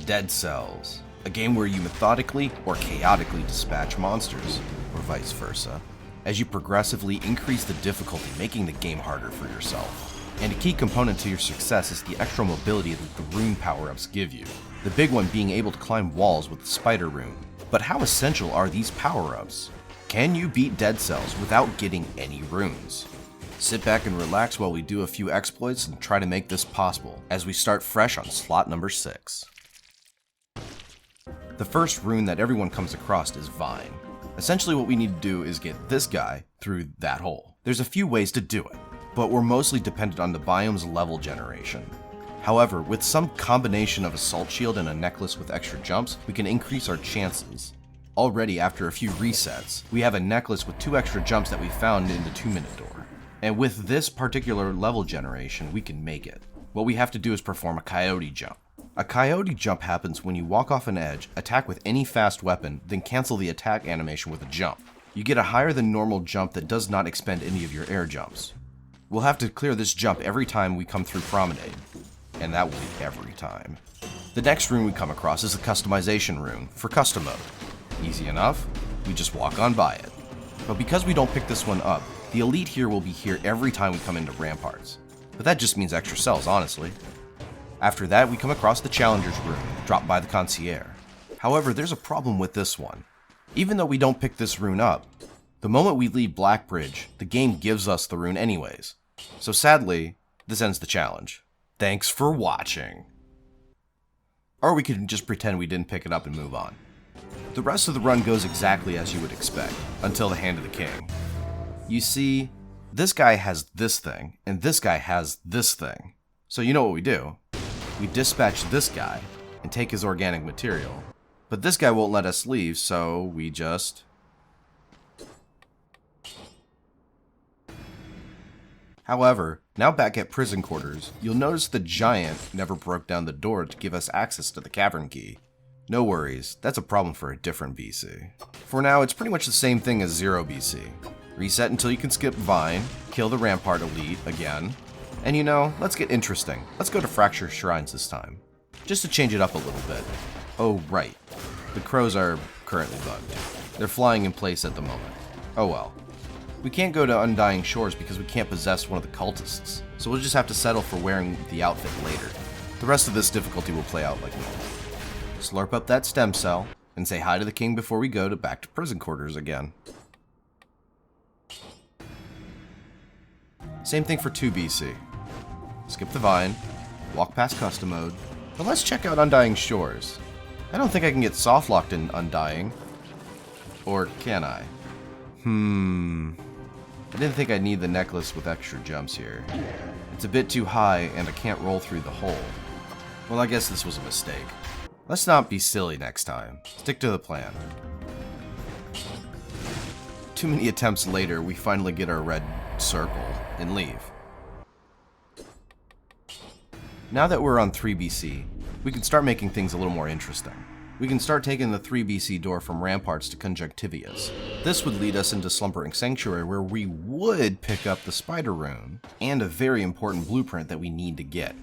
Dead Cells, a game where you methodically or chaotically dispatch monsters, or vice versa, as you progressively increase the difficulty, making the game harder for yourself. And a key component to your success is the extra mobility that the rune power-ups give you, the big one being able to climb walls with the spider rune. But how essential are these power-ups? Can you beat Dead Cells without getting any runes? Sit back and relax while we do a few exploits and try to make this possible, as we start fresh on slot number 6. The first rune that everyone comes across is Vine. Essentially what we need to do is get this guy through that hole. There's a few ways to do it, but we're mostly dependent on the biome's level generation. However, with some combination of a salt shield and a necklace with extra jumps, we can increase our chances. Already after a few resets, we have a necklace with 2 extra jumps that we found in the 2-minute door. And with this particular level generation, we can make it. What we have to do is perform a coyote jump. A coyote jump happens when you walk off an edge, attack with any fast weapon, then cancel the attack animation with a jump. You get a higher than normal jump that does not expend any of your air jumps. We'll have to clear this jump every time we come through Promenade. And that will be every time. The next rune we come across is the customization rune, for custom mode. Easy enough, we just walk on by it. But because we don't pick this one up, the elite here will be here every time we come into Ramparts. But that just means extra cells, honestly. After that, we come across the Challenger's rune, dropped by the Concierge. However, there's a problem with this one. Even though we don't pick this rune up, the moment we leave Blackbridge, the game gives us the rune anyways. So sadly, this ends the challenge. Thanks for watching. Or we could just pretend we didn't pick it up and move on. The rest of the run goes exactly as you would expect, until the Hand of the King. You see, this guy has this thing, and this guy has this thing. So you know what we do. We dispatch this guy, and take his organic material. But this guy won't let us leave, so we just... However, now back at prison quarters, you'll notice the giant never broke down the door to give us access to the cavern key. No worries, that's a problem for a different BC. For now, it's pretty much the same thing as 0 BC. Reset until you can skip Vine, kill the Rampart Elite again, and you know, let's get interesting. Let's go to Fracture Shrines this time, just to change it up a little bit. Oh right, the crows are currently bugged. They're flying in place at the moment. Oh well. We can't go to Undying Shores because we can't possess one of the cultists, so we'll just have to settle for wearing the outfit later. The rest of this difficulty will play out like normal. Slurp up that stem cell, and say hi to the king before we go back to prison quarters again. Same thing for 2 BC. Skip the Vine, walk past custom mode, but let's check out Undying Shores. I don't think I can get soft-locked in Undying. Or can I? I didn't think I'd need the necklace with extra jumps here. It's a bit too high, and I can't roll through the hole. Well, I guess this was a mistake. Let's not be silly next time. Stick to the plan. Too many attempts later, we finally get our red circle and leave. Now that we're on 3 BC, we can start making things a little more interesting. We can start taking the 3 BC door from Ramparts to Conjunctivias. This would lead us into Slumbering Sanctuary, where we would pick up the Spider Rune, and a very important blueprint that we need to get.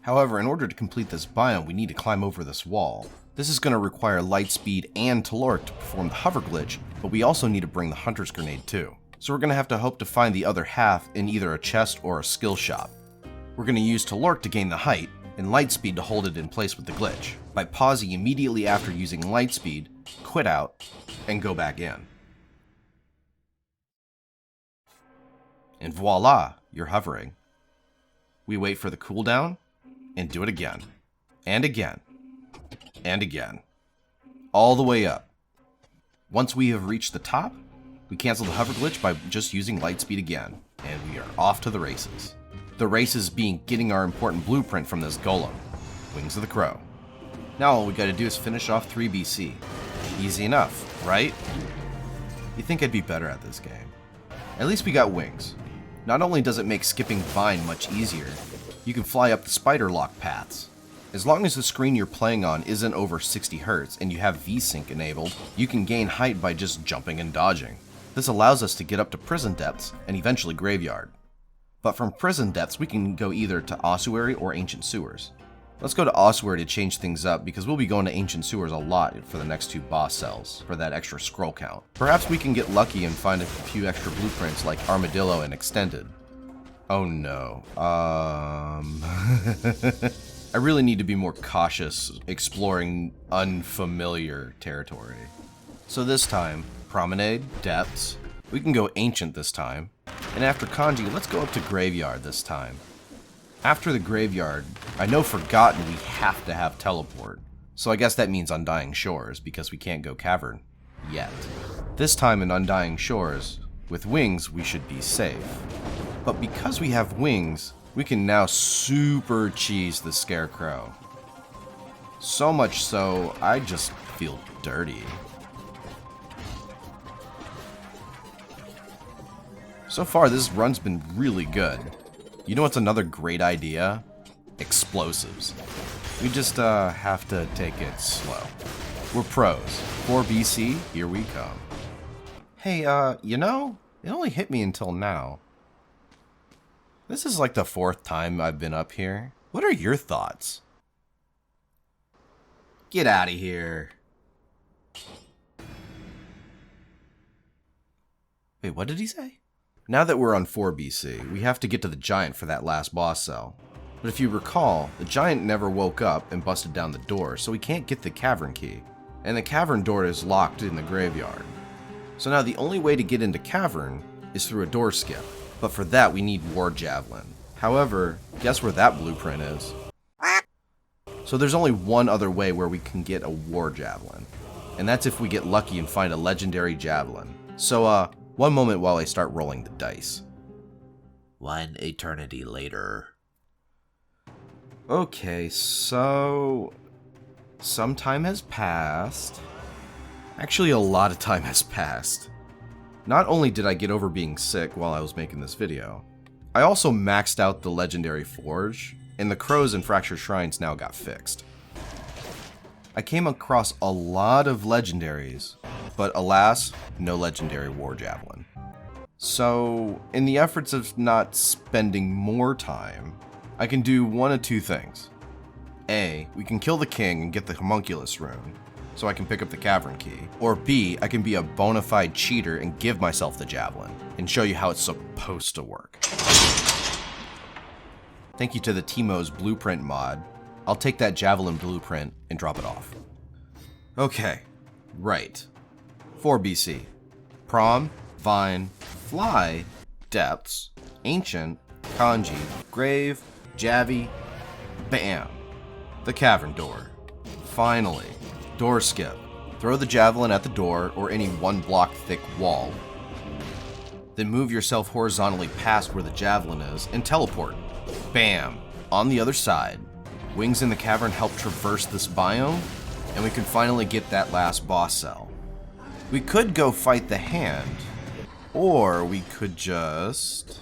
However, in order to complete this biome, we need to climb over this wall. This is going to require Lightspeed and Taloric to perform the hover glitch, but we also need to bring the Hunter's Grenade too. So we're going to have to hope to find the other half in either a chest or a skill shop. We're going to use Taloric to gain the height, and Lightspeed to hold it in place with the glitch, by pausing immediately after using Lightspeed, quit out, and go back in. And voila, you're hovering. We wait for the cooldown, and do it again, and again, and again, all the way up. Once we have reached the top, we cancel the hover glitch by just using Lightspeed again, and we are off to the races. The races being getting our important blueprint from this golem, Wings of the Crow. Now all we gotta do is finish off 3 BC. Easy enough, right? You'd think I'd be better at this game. At least we got wings. Not only does it make skipping Vine much easier, you can fly up the spider lock paths. As long as the screen you're playing on isn't over 60 Hz and you have VSync enabled, you can gain height by just jumping and dodging. This allows us to get up to prison depths and eventually graveyard. But from prison depths we can go either to ossuary or ancient sewers. Let's go to Ossuary to change things up because we'll be going to Ancient Sewers a lot for the next 2 boss cells for that extra scroll count. Perhaps we can get lucky and find a few extra blueprints like Armadillo and Extended. Oh no. I really need to be more cautious exploring unfamiliar territory. So this time, Promenade, Depths, we can go Ancient this time. And after Kanji, let's go up to Graveyard this time. After the Graveyard, I know Forgotten we have to have Teleport. So I guess that means Undying Shores, because we can't go Cavern yet. This time in Undying Shores, with Wings, we should be safe. But because we have Wings, we can now super cheese the Scarecrow. So much so, I just feel dirty. So far, this run's been really good. You know what's another great idea? Explosives. We just have to take it slow. We're pros. 4 BC, here we come. Hey, you know, it only hit me until now. This is like the 4th time I've been up here. What are your thoughts? Get out of here. Wait, what did he say? Now that we're on 4 BC, we have to get to the Giant for that last boss cell. But if you recall, the Giant never woke up and busted down the door, so we can't get the Cavern key. And the Cavern door is locked in the Graveyard. So now the only way to get into Cavern is through a door skip. But for that, we need War Javelin. However, guess where that blueprint is? So there's only one other way where we can get a War Javelin. And that's if we get lucky and find a Legendary Javelin. So, one moment while I start rolling the dice. 1 eternity later. Okay, so some time has passed. Actually, a lot of time has passed. Not only did I get over being sick while I was making this video, I also maxed out the Legendary Forge, and the Crows and Fractured Shrines now got fixed. I came across a lot of legendaries, but alas, no Legendary War Javelin. So, in the efforts of not spending more time, I can do one of 2 things. A, we can kill the king and get the Homunculus rune, so I can pick up the Cavern key. Or B, I can be a bona fide cheater and give myself the Javelin, and show you how it's supposed to work. Thank you to the Timo's Blueprint mod. I'll take that Javelin blueprint and drop it off. Okay, right. 4 BC. Prom, Vine, Fly, Depths, Ancient, Kanji, Grave, Javi, bam. The Cavern door. Finally. Door skip. Throw the Javelin at the door or any 1 block thick wall. Then move yourself horizontally past where the Javelin is and teleport. Bam. On the other side. Wings in the Cavern help traverse this biome, and we can finally get that last boss cell. We could go fight the Hand, or we could just...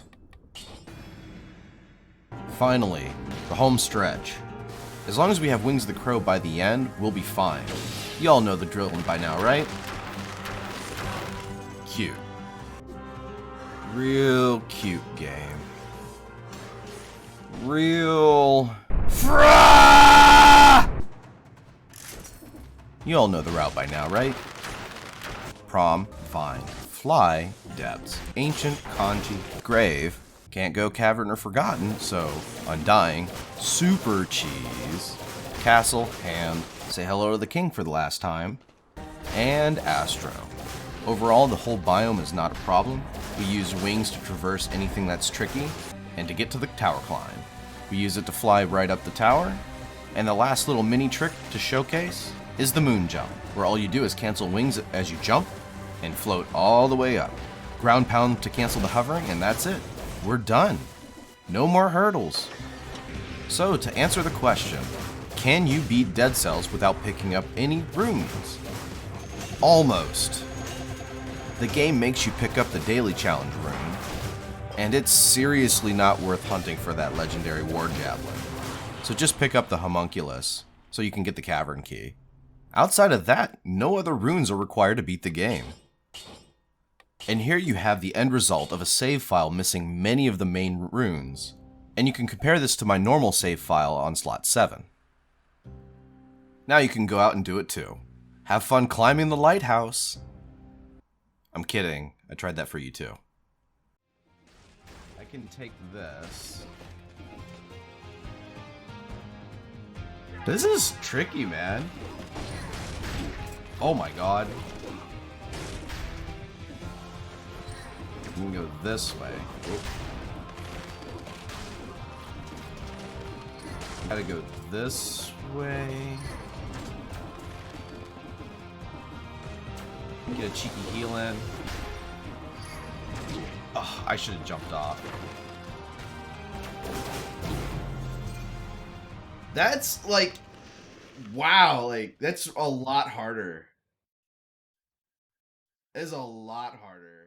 Finally, the home stretch. As long as we have Wings of the Crow by the end, we'll be fine. Y'all know the drill by now, right? Cute. Real cute game. Real... You all know the route by now, right? Prom, Vine, Fly, Depths, Ancient, Kanji, Grave, can't go Cavern or Forgotten, so Undying, Super Cheese, Castle, Hand, say hello to the king for the last time, and Astro. Overall, the whole biome is not a problem. We use Wings to traverse anything that's tricky, and to get to the tower climb. We use it to fly right up the tower, and the last little mini trick to showcase is the moon jump, where all you do is cancel Wings as you jump, and float all the way up. Ground pound to cancel the hovering, and that's it. We're done. No more hurdles. So, to answer the question, can you beat Dead Cells without picking up any runes? Almost. The game makes you pick up the daily challenge rune, and it's seriously not worth hunting for that Legendary War Javelin. So just pick up the Homunculus, so you can get the Cavern key. Outside of that, no other runes are required to beat the game. And here you have the end result of a save file missing many of the main runes. And you can compare this to my normal save file on slot 7. Now you can go out and do it too. Have fun climbing the lighthouse. I'm kidding. I tried that for you too. I can take this. This is tricky, man. Oh my god. We can go this way. Oop. Gotta go this way. Get a cheeky heal in. Oh, I should have jumped off. That's like, wow, like that's a lot harder. It's a lot harder.